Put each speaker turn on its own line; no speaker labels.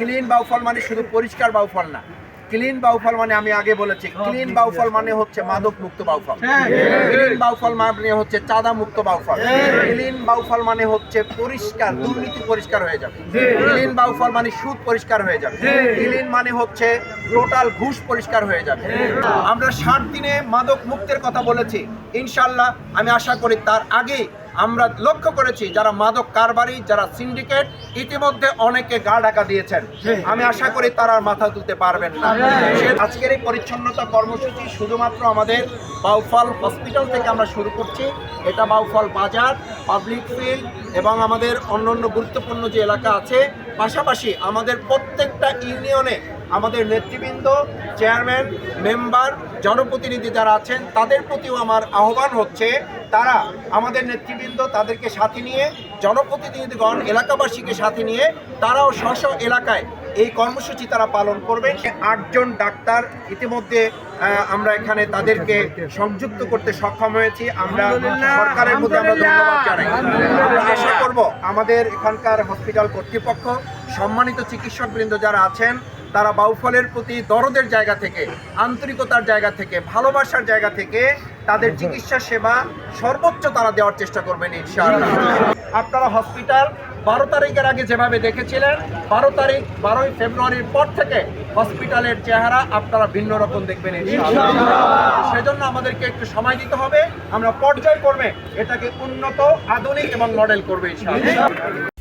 Clean Bauphal মানে শুধু পরিষ্কার বাউফল না, ক্লিন বাউফল মানে আমি আগে বলেছি, ক্লিন বাউফল মানে হচ্ছে মাদক মুক্ত বাউফল, ক্লিন বাউফল মানে হচ্ছে চাঁদা মুক্ত বাউফল, ক্লিন বাউফল মানে হচ্ছে পরিষ্কার, দুর্নীতি পরিষ্কার হয়ে যাবে, ক্লিন বাউফল মানে সুদ পরিষ্কার হয়ে যাবে, ক্লিন মানে হচ্ছে টোটাল ঘুষ পরিষ্কার হয়ে যাবে। আমরা 60 দিনে মাদক মুক্তের কথা বলেছি, ইনশাল্লাহ আমি আশা করি তার আগে আমরা লক্ষ্য করেছি যারা মাদক কারবারি, যারা সিন্ডিকেট, ইতিমধ্যে অনেকে গা ঢাকা দিয়েছেন, আমি আশা করি তারা আর মাথা তুলতে পারবেন না। আজকের এই পরিচ্ছন্নতা কর্মসূচি শুধুমাত্র আমাদের বাউফল হসপিটাল থেকে আমরা শুরু করছি, এটা বাউফল বাজার, পাবলিক ফিল্ড এবং আমাদের অন্যান্য গুরুত্বপূর্ণ যে এলাকা আছে, পাশাপাশি আমাদের প্রত্যেকটা ইউনিয়নে আমাদের নেতৃবৃন্দ, চেয়ারম্যান, মেম্বার, জনপ্রতিনিধি যারা আছেন তাদের প্রতিও আমার আহ্বান হচ্ছে তারা আমাদের নেতৃবৃন্দ তাদেরকে সাথে নিয়ে, জনপ্রতিনিধিগণ এলাকাবাসীকে সাথে নিয়ে তারাও স্ব এলাকায় এই কর্মসূচি তারা পালন করবেন। 8 জন ডাক্তার ইতিমধ্যে আমরা এখানে তাদেরকে সংযুক্ত করতে সক্ষম হয়েছি, আমরা সরকারের মধ্যে আমরা ধন্যবাদ জানাই। আমরা আশা করব আমাদের এখানকার হসপিটাল কর্তৃপক্ষ, সম্মানিত চিকিৎসকবৃন্দ যারা আছেন তারা বাউফলের প্রতি দরদের জায়গা থেকে, আন্তরিকতার জায়গা থেকে, ভালোবাসার জায়গা থেকে তাদের চিকিৎসা সেবা সর্বোচ্চ তারা দেওয়ার চেষ্টা করবেন ইনশাআল্লাহ। আপনারা হসপিটাল 12 তারিখের আগে যেভাবে দেখেছিলেন, 12ই ফেব্রুয়ারির পর থেকে হসপিটালের চেহারা আপনারা ভিন্ন রকম দেখবেন ইনশাআল্লাহ। সেজন্য আমাদেরকে একটু সময় দিতে হবে, আমরা পর্যায়ক্রমে এটাকে উন্নত, আধুনিক এবং মডেল করবে ইনশাআল্লাহ।